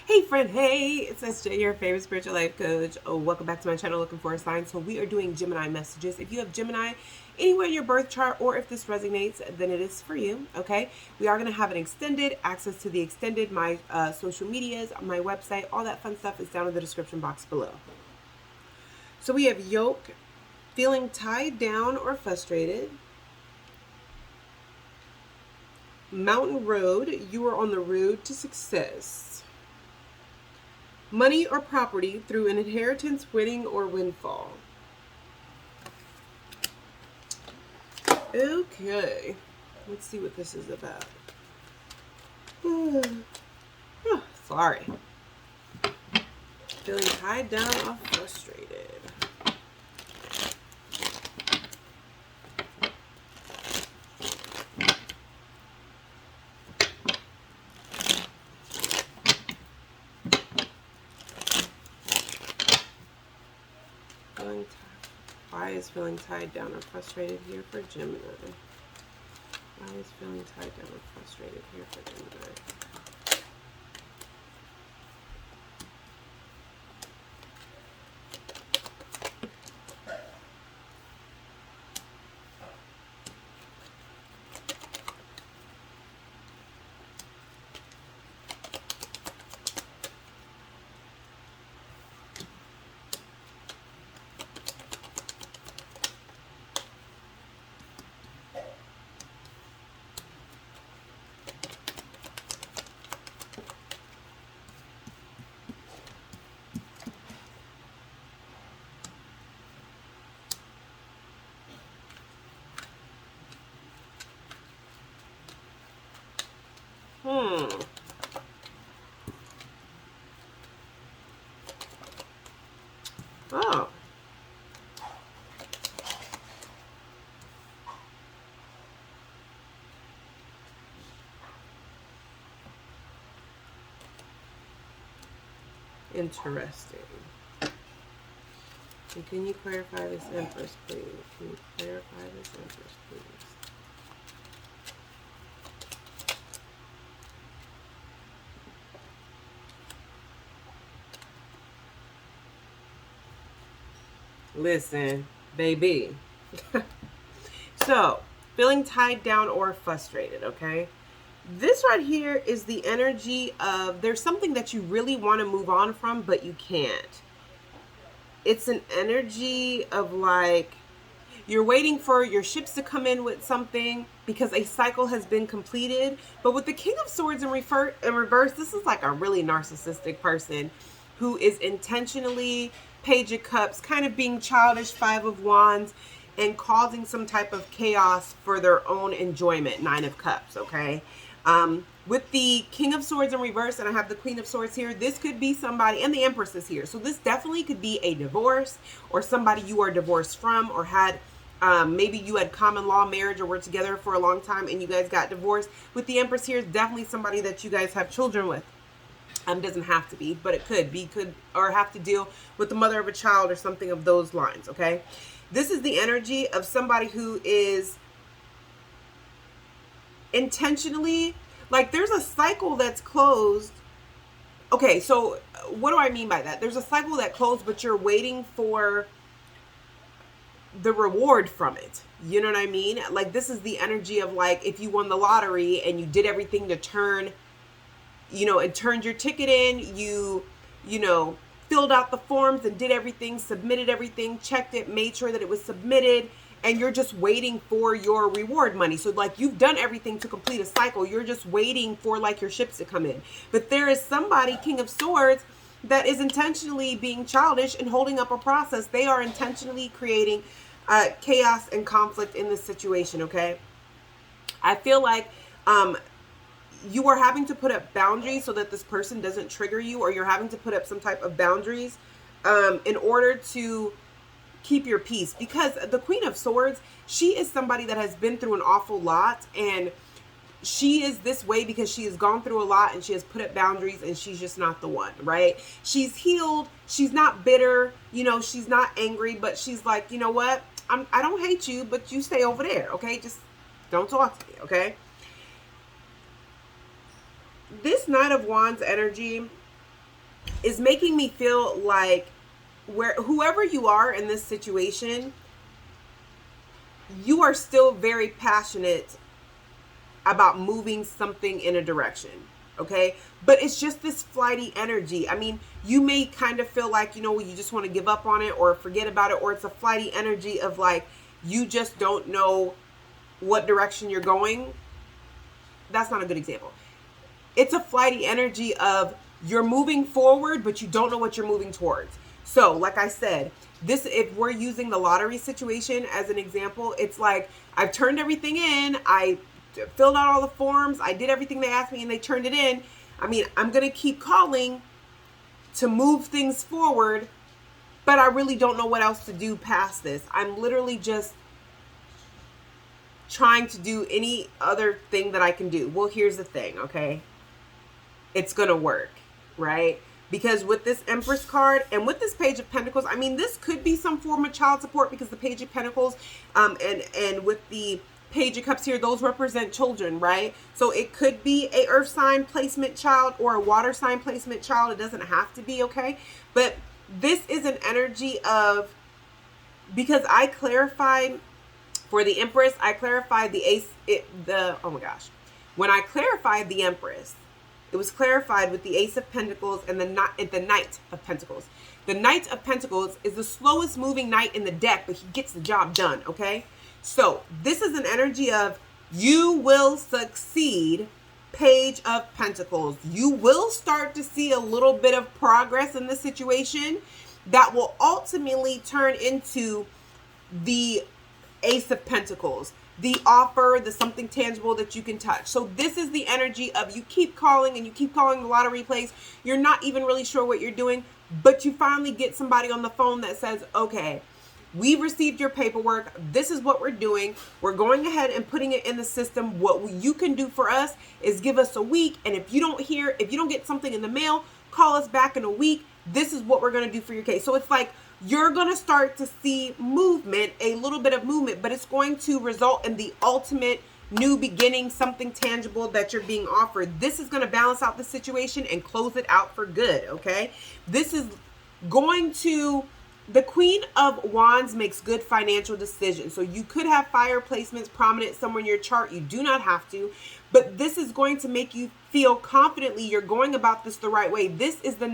Hey friend, hey, it's SJ, your favorite spiritual life coach. Oh, welcome back to my channel, Looking for a Sign. So we are doing Gemini messages. If you have Gemini anywhere in your birth chart, or if this resonates, then it is for you, okay? We are going to have an extended access to the extended, my social medias, my website, all that fun stuff is down in the description box below. So we have yoke, feeling tied down or frustrated. Mountain road, you are on the road to success. Money or property through an inheritance, winning, or windfall. Okay, let's see what this is about. Oh, sorry. Feeling tied down or frustrated. Why is feeling tied down or frustrated here for Gemini? Why is feeling tied down or frustrated here for Gemini? Oh. Interesting. And can you clarify this, Empress, please? Can you clarify this, Empress, please? Listen, baby. So, feeling tied down or frustrated, okay? This right here is the energy of there's something that you really want to move on from, but you can't. It's an energy of like you're waiting for your ships to come in with something because a cycle has been completed. But with the King of Swords in reverse, this is like a really narcissistic person who is intentionally Page of Cups, kind of being childish, Five of Wands, and causing some type of chaos for their own enjoyment, Nine of Cups, okay? With the King of Swords in reverse, and I have the Queen of Swords here, this could be somebody, and the Empress is here. So this definitely could be a divorce or somebody you are divorced from or had, maybe you had common law marriage or were together for a long time and you guys got divorced. With the Empress here, is definitely somebody that you guys have children with. Doesn't have to be, but it could be, or have to deal with the mother of a child or something of those lines, okay? This is the energy of somebody who is intentionally, like there's a cycle that's closed. Okay, so what do I mean by that? There's a cycle that closed, but you're waiting for the reward from it. You know what I mean? Like this is the energy of like if you won the lottery and you did everything to turn, and turned your ticket in, filled out the forms and did everything, submitted everything, checked it, made sure that it was submitted, and you're just waiting for your reward money. So like you've done everything to complete a cycle. You're just waiting for like your ships to come in. But there is somebody, King of Swords, that is intentionally being childish and holding up a process. They are intentionally creating chaos and conflict in this situation, okay? I feel like you are having to put up boundaries so that this person doesn't trigger you, or you're having to put up some type of boundaries in order to keep your peace. Because the Queen of Swords, she is somebody that has been through an awful lot, and she is this way because she has gone through a lot and she has put up boundaries, and she's just not the one, right? She's healed. She's not bitter. She's not angry, but she's like, you know what? I don't hate you, but you stay over there, okay? Just don't talk to me, okay? This Knight of Wands energy, is making me feel like whoever you are in this situation, you are still very passionate about moving something in a direction. Okay. But it's just this flighty energy. I mean, you may kind of feel like, you just want to give up on it or forget about it, or it's a flighty energy of like, you just don't know what direction you're going. That's not a good example. It's a flighty energy of you're moving forward, but you don't know what you're moving towards. So, like I said, if we're using the lottery situation as an example, it's like I've turned everything in. I filled out all the forms. I did everything they asked me and they turned it in. I mean, I'm going to keep calling to move things forward, but I really don't know what else to do past this. I'm literally just trying to do any other thing that I can do. Well, here's the thing, okay? It's going to work, right? Because with this Empress card and with this Page of Pentacles, I mean, this could be some form of child support because the Page of Pentacles and with the Page of Cups here, those represent children, right? So it could be a earth sign placement child or a water sign placement child. It doesn't have to be, okay? But this is an energy of, because I clarified for the Empress, I clarified the Ace, oh my gosh. When I clarified the Empress, it was clarified with the Ace of Pentacles and the Knight of Pentacles. The Knight of Pentacles is the slowest moving knight in the deck, but he gets the job done, okay? So this is an energy of you will succeed, Page of Pentacles. You will start to see a little bit of progress in the situation that will ultimately turn into the Ace of Pentacles, the offer, the something tangible that you can touch. So this is the energy of you keep calling and you keep calling the lottery place. You're not even really sure what you're doing, but you finally get somebody on the phone that says, okay, we've received your paperwork. This is what we're doing. We're going ahead and putting it in the system. What you can do for us is give us a week. And if you don't get something in the mail, call us back in a week. This is what we're going to do for your case. So it's like, you're going to start to see movement, a little bit of movement, but it's going to result in the ultimate new beginning, something tangible that you're being offered. This is going to balance out the situation and close it out for good, okay? This is going to, the Queen of Wands makes good financial decisions. So you could have fire placements prominent somewhere in your chart. You do not have to, but this is going to make you feel confidently you're going about this the right way. This is the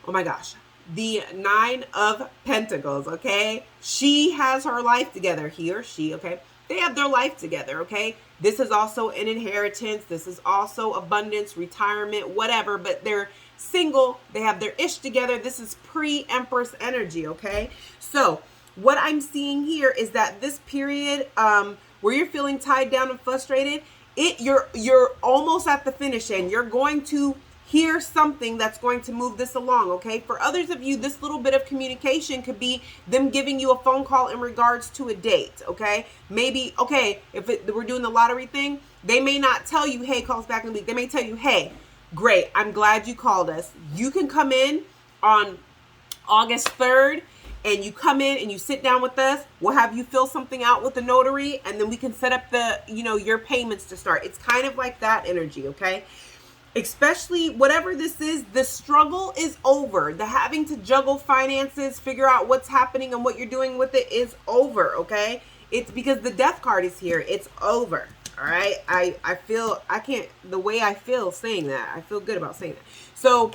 oh my gosh, the Nine of Pentacles, okay? She has her life together, he or she, okay? They have their life together, okay? This is also an inheritance. This is also abundance, retirement, whatever, but they're single. They have their ish together. This is pre-Empress energy, okay? So what I'm seeing here is that this period where you're feeling tied down and frustrated, you're almost at the finish end. You're going to hear something that's going to move this along, okay? For others of you, this little bit of communication could be them giving you a phone call in regards to a date, okay? Maybe, okay, if we're doing the lottery thing, they may not tell you, hey, call us back in a week. They may tell you, hey, great, I'm glad you called us. You can come in on August 3rd, and you come in and you sit down with us. We'll have you fill something out with the notary, and then we can set up the, your payments to start. It's kind of like that energy, okay? Especially whatever this is, the struggle is over. The having to juggle finances, figure out what's happening and what you're doing with it is over, okay? It's because the Death card is here. It's over, all right? The way I feel saying that, I feel good about saying that. So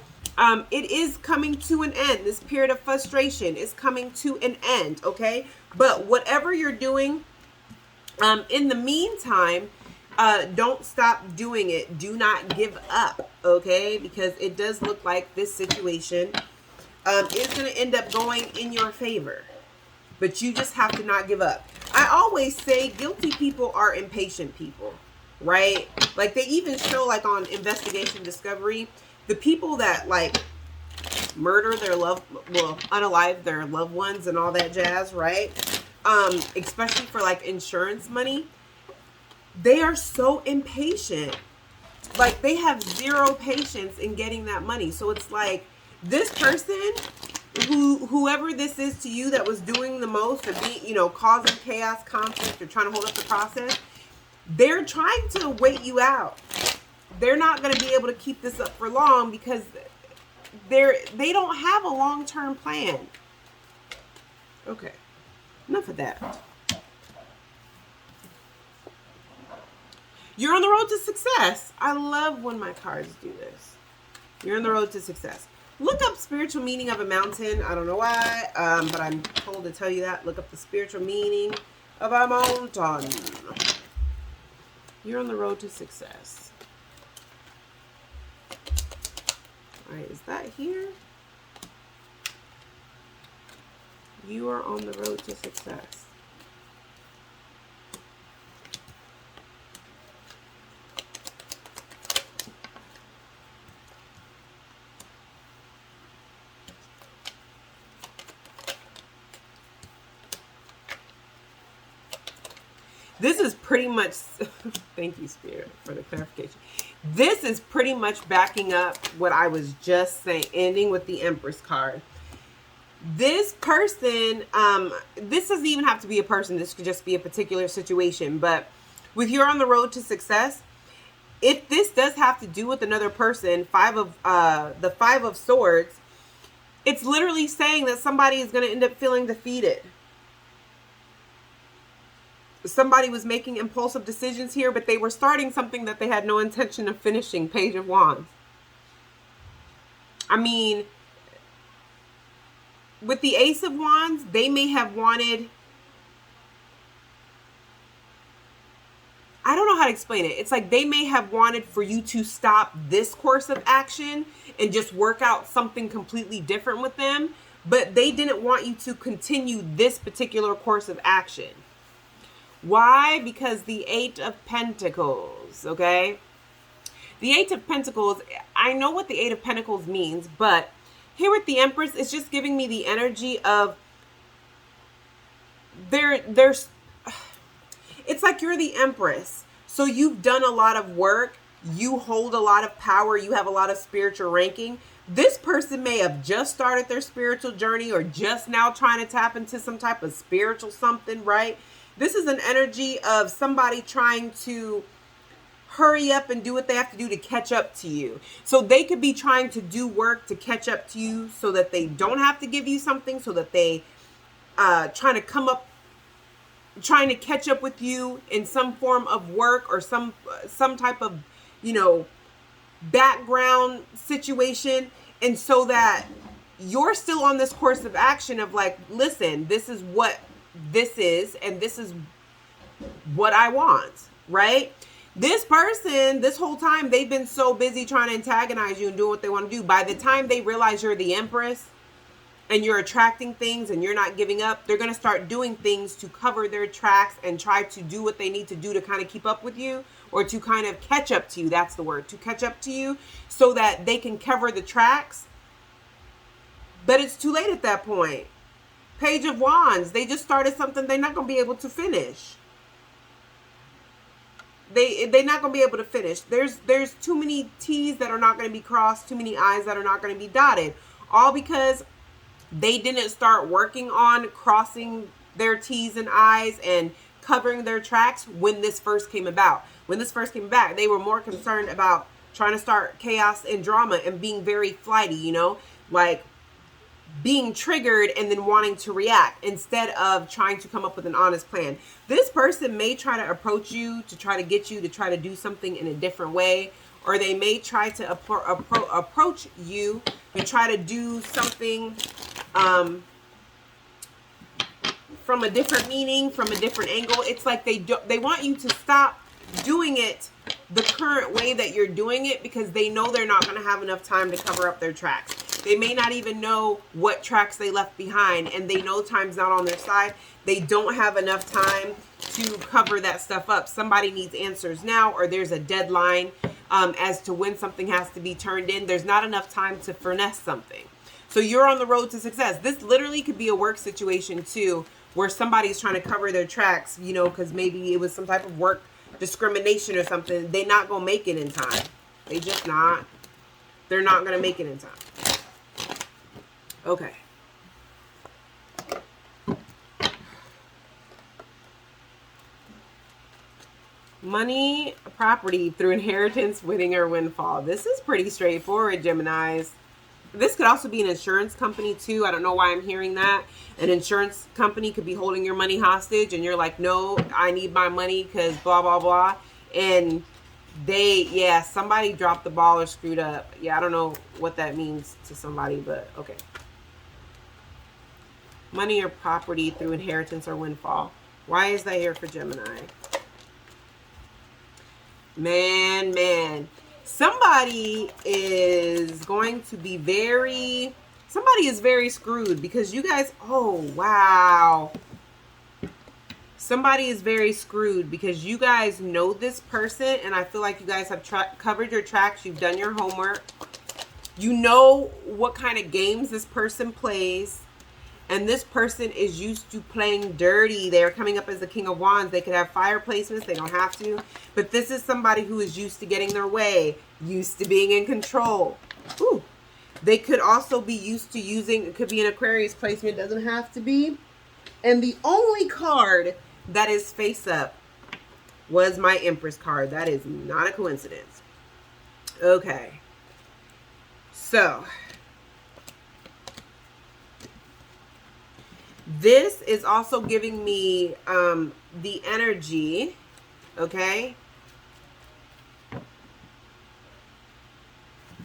it is coming to an end. This period of frustration is coming to an end, okay? But whatever you're doing, in the meantime, don't stop doing it. Do not give up, okay? Because it does look like this situation is going to end up going in your favor. But you just have to not give up. I always say guilty people are impatient people, right? Like they even show like on Investigation Discovery, the people that like murder their unalive their loved ones and all that jazz, right? Especially for like insurance money. They are so impatient. Like they have zero patience in getting that money. So it's like this person, whoever this is to you that was doing the most, or causing chaos, conflict, or trying to hold up the process, they're trying to wait you out. they're not going to be able to keep this up for long because they don't have a long-term plan. Okay, enough of that. You're on the road to success. I love when my cards do this. You're on the road to success. Look up spiritual meaning of a mountain. I don't know why, but I'm told to tell you that. Look up the spiritual meaning of a mountain. You're on the road to success. All right, is that here? You are on the road to success. This is pretty much, thank you, Spirit, for the clarification. This is pretty much backing up what I was just saying, ending with the Empress card. This person, this doesn't even have to be a person. This could just be a particular situation. But with you're on the road to success, if this does have to do with another person, the Five of Swords, it's literally saying that somebody is going to end up feeling defeated. Somebody was making impulsive decisions here, but they were starting something that they had no intention of finishing. Page of Wands. I mean, with the Ace of Wands, they may have wanted, I don't know how to explain it. It's like they may have wanted for you to stop this course of action and just work out something completely different with them, but they didn't want you to continue this particular course of action. Why? Because the Eight of Pentacles, okay? The Eight of Pentacles, I know what the Eight of Pentacles means, but here with the Empress, it's just giving me the energy of there's, it's like you're the Empress. So you've done a lot of work. You hold a lot of power. You have a lot of spiritual ranking. This person may have just started their spiritual journey or just now trying to tap into some type of spiritual something, right? This is an energy of somebody trying to hurry up and do what they have to do to catch up to you. So they could be trying to do work to catch up to you so that they don't have to give you something, so that they trying to catch up with you in some form of work or some type of, background situation. And so that you're still on this course of action of like, listen, this is what this is, and this is what I want, right? This person, this whole time, they've been so busy trying to antagonize you and doing what they want to do. By the time they realize you're the Empress and you're attracting things and you're not giving up, they're going to start doing things to cover their tracks and try to do what they need to do to kind of keep up with you, or to kind of catch up to you. That's the word, to catch up to you, so that they can cover the tracks. But it's too late at that point. Page of Wands, they just started something they're not going to be able to finish. They're not going to be able to finish. There's too many T's that are not going to be crossed, too many I's that are not going to be dotted. All because they didn't start working on crossing their T's and I's and covering their tracks when this first came about. When this first came back, they were more concerned about trying to start chaos and drama and being very flighty, like being triggered and then wanting to react instead of trying to come up with an honest plan. This person may try to approach you to try to get you to try to do something in a different way, or they may try to approach you and try to do something from a different meaning, from a different angle. It's like they want you to stop doing it the current way that you're doing it, because they know they're not going to have enough time to cover up their tracks. They may not even know what tracks they left behind, and they know time's not on their side. They don't have enough time to cover that stuff up. Somebody needs answers now, or there's a deadline as to when something has to be turned in. There's not enough time to finesse something. So you're on the road to success. This literally could be a work situation too, where somebody's trying to cover their tracks, because maybe it was some type of work discrimination or something. They're not going to make it in time. They just not. They're not going to make it in time. Okay. Money, property through inheritance, winning, or windfall. This is pretty straightforward, Geminis. This could also be an insurance company too. I don't know why I'm hearing that. An insurance company could be holding your money hostage and you're like, no, I need my money because blah, blah, blah. And somebody dropped the ball or screwed up. Yeah, I don't know what that means to somebody, but okay. Money or property through inheritance or windfall. Why is that here for Gemini? Man. Somebody is going to be somebody is very screwed because you guys, oh, wow. Somebody is very screwed because you guys know this person, and I feel like you guys have covered your tracks. You've done your homework. You know what kind of games this person plays. And this person is used to playing dirty. They're coming up as the King of Wands. They could have fire placements. They don't have to. But this is somebody who is used to getting their way. Used to being in control. Ooh. They could also be used to using, it could be an Aquarius placement. Doesn't have to be. And the only card that is face up was my Empress card. That is not a coincidence. Okay. So this is also giving me the energy, okay,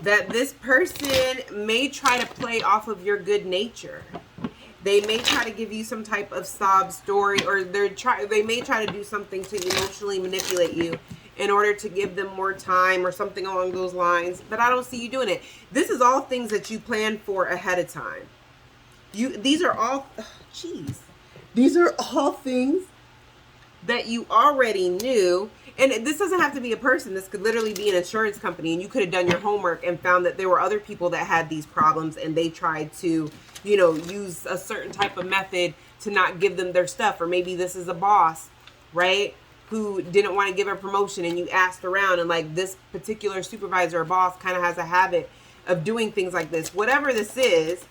that this person may try to play off of your good nature. They may try to give you some type of sob story, or they may try to do something to emotionally manipulate you in order to give them more time or something along those lines. But I don't see you doing it. This is all things that you planned for ahead of time. These are all, these are all things that you already knew. And this doesn't have to be a person. This could literally be an insurance company, and you could have done your homework and found that there were other people that had these problems, and they tried to, use a certain type of method to not give them their stuff. Or maybe this is a boss, right, who didn't want to give a promotion, and you asked around, and like this particular supervisor or boss kind of has a habit of doing things like this. Whatever this is,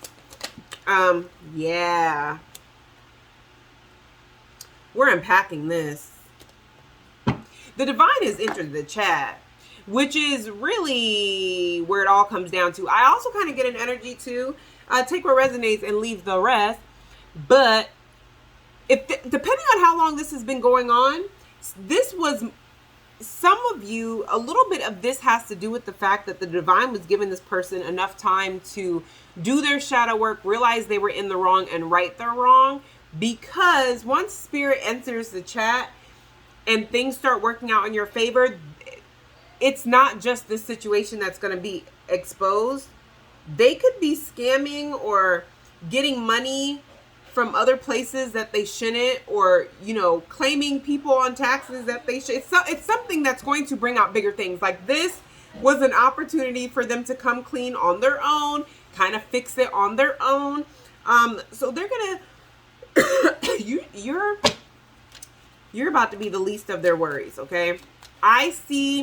yeah. We're unpacking this. The divine has entered the chat, which is really where it all comes down to. I also kind of get an energy too. Take what resonates and leave the rest. But depending on how long this has been going on, this was some of you, a little bit of this has to do with the fact that the divine was giving this person enough time to do their shadow work, realize they were in the wrong, and right their wrong. Because once spirit enters the chat and things start working out in your favor, it's not just this situation that's going to be exposed. They could be scamming or getting money from other places that they shouldn't, or, claiming people on taxes that they should. It's something that's going to bring out bigger things. Like this was an opportunity for them to come clean on their own, kind of fix it on their own. So they're going to, you're about to be the least of their worries, okay? I see,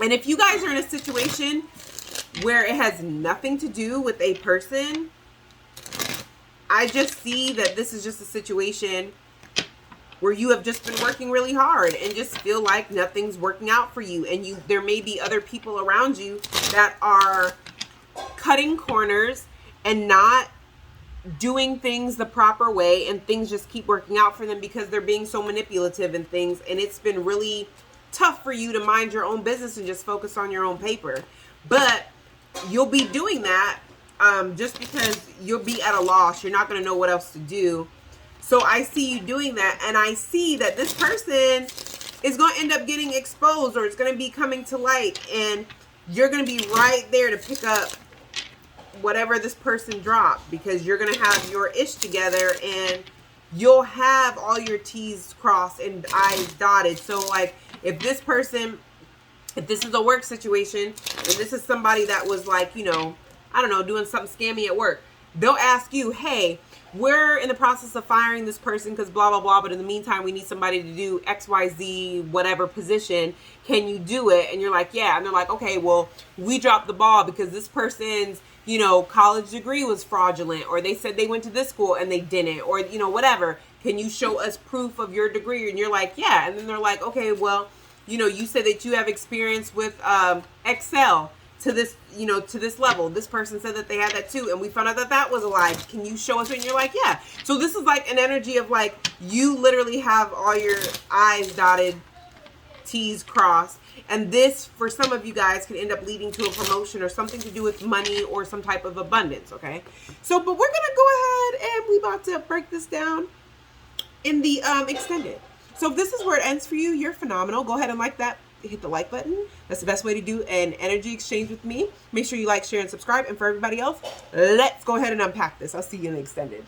and if you guys are in a situation where it has nothing to do with a person, I just see that this is just a situation where you have just been working really hard and just feel like nothing's working out for you. And there may be other people around you that are cutting corners and not doing things the proper way, and things just keep working out for them because they're being so manipulative and things. And it's been really tough for you to mind your own business and just focus on your own paper. But you'll be doing that just because you'll be at a loss. You're not going to know what else to do. So I see you doing that, and I see that this person is going to end up getting exposed, or it's going to be coming to light, and you're going to be right there to pick up whatever this person dropped, because you're going to have your ish together, and you'll have all your T's crossed and I's dotted. So like if this is a work situation, and this is somebody that was like, I don't know, doing something scammy at work, they'll ask you, hey, we're in the process of firing this person because blah, blah, blah. But in the meantime, we need somebody to do XYZ, whatever position. Can you do it? And you're like, yeah. And they're like, okay, well, we dropped the ball because this person's, college degree was fraudulent, or they said they went to this school and they didn't, or, whatever. Can you show us proof of your degree? And you're like, yeah. And then they're like, okay, well, you know, you said that you have experience with Excel to this, you know, to this level. This person said that they had that too, and we found out that that was a lie. Can you show us? And you're like, yeah. So this is like an energy of like, you literally have all your I's dotted, T's crossed. And this, for some of you guys, can end up leading to a promotion or something to do with money or some type of abundance, okay? So, but we're going to go ahead and we about to break this down in the extended. So if this is where it ends for you, you're phenomenal. Go ahead and like that. Hit the like button. That's the best way to do an energy exchange with me. Make sure you like, share, and subscribe. And for everybody else, let's go ahead and unpack this. I'll see you in the extended.